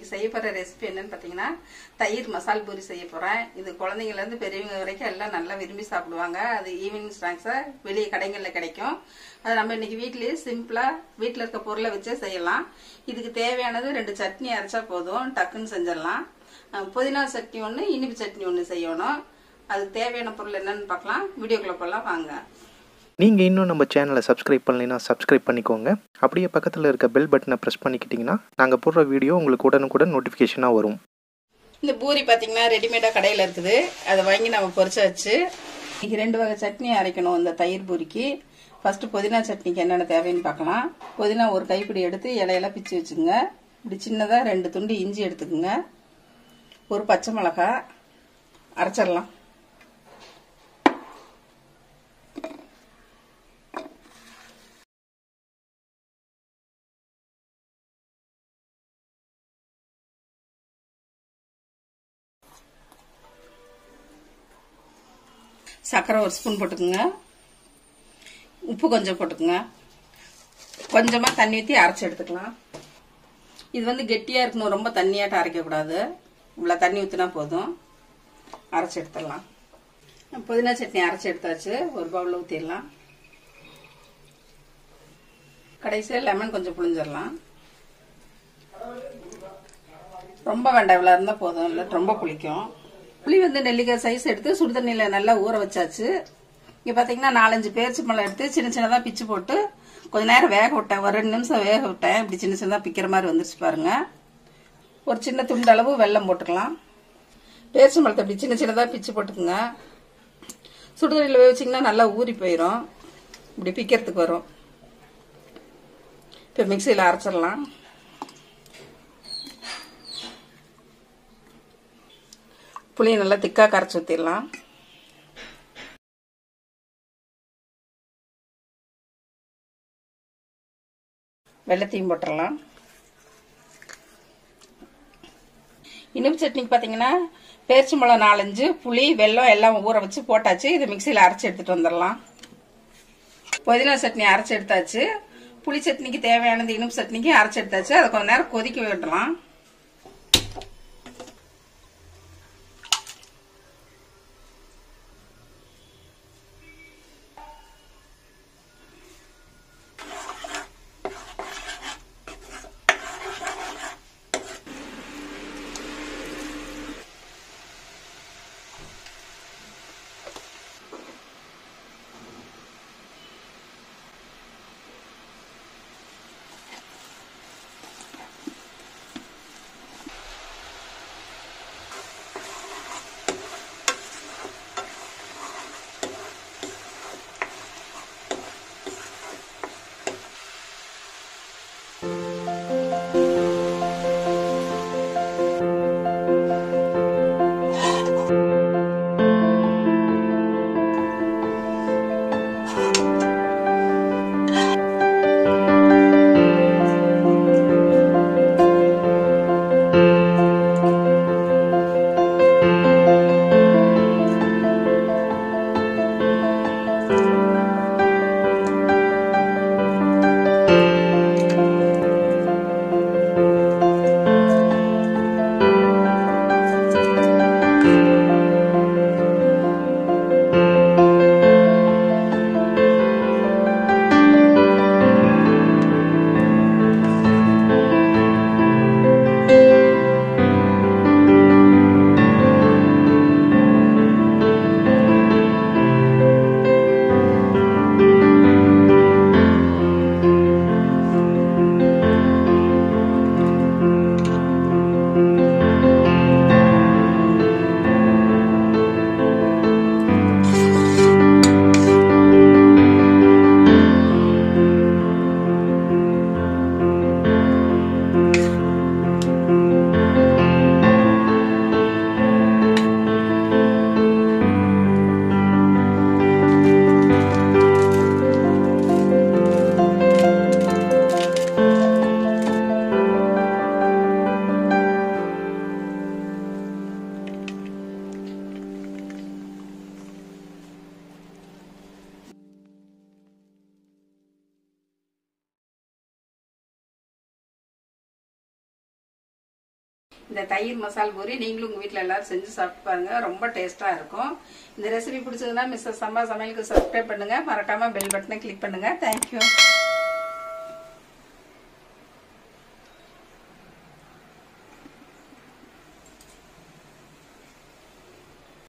இன்னைக்கு செய்ய போற ரெசிபி என்னன்னு பாத்தீங்கன்னா தயிர் மசால் பூரி செய்ய போறேன். இது குழந்தைங்கல இருந்து பெரியவங்க வரைக்கும் எல்லாம் நல்லா விரும்பி சாப்பிடுவாங்க. அது ஈவினிங் ஸ்நாக்ஸா வெளிய கடைகள்ல கிடைக்கும். அது நம்ம இன்னைக்கு வீட்லயே சிம்பிளா வீட்ல இருக்க பொருளை வச்சே செய்யலாம். இதுக்கு தேவையானது 2 சட்னி அரைச்சா போதும், டக்குன்னு செஞ்சிடலாம். புதினா சட்னி ஒன்று, இனிப்பு சட்னி ஒன்று செய்யணும். அதுக்கு தேவையான பொருள் என்னன்னு பார்க்கலாம். வீடியோக்குள்ள போகலாம் வாங்க. நீங்கள் இன்னும் நம்ம சேனலை சப்ஸ்கிரைப் பண்ணலைன்னா சப்ஸ்கிரைப் பண்ணிக்கோங்க. அப்படியே பக்கத்தில் இருக்க பெல் பட்டனை ப்ரெஸ் பண்ணிக்கிட்டிங்கன்னா நாங்கள் போடுற வீடியோ உங்களுக்கு உடனுக்குடன் நோட்டிஃபிகேஷனாக வரும். இந்த பூரி பார்த்தீங்கன்னா ரெடிமேடாக கடையில் இருக்குது. அதை வாங்கி நம்ம பொரிச்சாச்சு. இன்னைக்கு 2 வகை சட்னி அரைக்கணும் இந்த தயிர் பூரிக்கு. ஃபர்ஸ்ட் புதினா சட்னிக்கு என்னென்ன தேவைன்னு பார்க்கலாம். புதினா ஒரு கைப்பிடி எடுத்து இலையெல்லாம் பிச்சு வச்சுக்கோங்க. இப்படி சின்னதாக 2 துண்டு இஞ்சி எடுத்துக்கோங்க. ஒரு பச்சை மிளகாய் அரைச்சிடலாம். சர்க்கரை ஒரு ஸ்பூன் போட்டுக்குங்க. உப்பு கொஞ்சம் போட்டுக்குங்க. கொஞ்சமாக தண்ணி ஊற்றி அரைச்சி எடுத்துக்கலாம். இது வந்து கெட்டியாக இருக்கணும், ரொம்ப தண்ணியாட்டம் அரைக்கக்கூடாது. இவ்வளோ தண்ணி ஊற்றினா போதும். அரைச்சி எடுத்துடலாம். புதினா சட்னி அரைச்சி எடுத்தாச்சு. ஒரு பவுலில் ஊற்றிடலாம். கடைசியில் லெமன் கொஞ்சம் புளிஞ்சிடலாம். ரொம்ப வேண்டாம், இவ்வளோ இருந்தால் போதும், இல்லை ரொம்ப புளிக்கும். புளி வந்து நெல்லிக்காய் சைஸ் எடுத்து சுடுதண்ணியில் நல்லா ஊற வச்சாச்சு. இங்கே பார்த்தீங்கன்னா 4-5 பேரிச்சம்பழம் எடுத்து சின்ன சின்னதாக பிச்சு போட்டு கொஞ்ச நேரம் வேக விட்டேன். ஒரு 2 நிமிஷம் வேக விட்டேன். இப்படி சின்ன சின்னதாக பிக்கிற மாதிரி வந்துருச்சு பாருங்க. ஒரு சின்ன துண்டு அளவு வெல்லம் போட்டுக்கலாம். பேரிச்சம்பழத்தை இப்படி சின்ன சின்னதாக பிச்சு போட்டுக்குங்க. சுடுதண்ணியில் வேவிச்சிங்கன்னா நல்லா ஊறி போயிடும். இப்படி பிக்கிறதுக்கு வரும். இப்போ மிக்சியில் அரைச்சிடலாம். புளியை நல்லா திக்காக கரைச்சி ஊற்றிடலாம். வெள்ளத்தையும் போட்டுடலாம். இனிப்பு சட்னிக்கு பார்த்தீங்கன்னா பேரிச்சம்பழம் 4-5, புளி, வெல்லம் எல்லாம் ஊற வச்சு போட்டாச்சு. இதை மிக்சியில் அரைச்சி எடுத்துட்டு வந்துடலாம். புதினா சட்னி அரைச்சி எடுத்தாச்சு. புளி சட்னிக்கு தேவையானது இனிப்பு சட்னிக்கு அரைச்சி எடுத்தாச்சு. அதை கொஞ்ச நேரம் கொதிக்க விடலாம். இந்த தயிர் மசால் பூரி நீங்களும் உங்க வீட்டில் எல்லாரும் செஞ்சு சாப்பிட்டு பாருங்க, ரொம்ப டேஸ்டா இருக்கும். இந்த ரெசிபி பிடிச்சதுன்னா மிஸ்ஸஸ் சம்பா சமையலுக்கு சப்ஸ்கிரைப் பண்ணுங்க, மறக்காம பெல் பட்டனை கிளிக் பண்ணுங்க. தேங்க்யூ.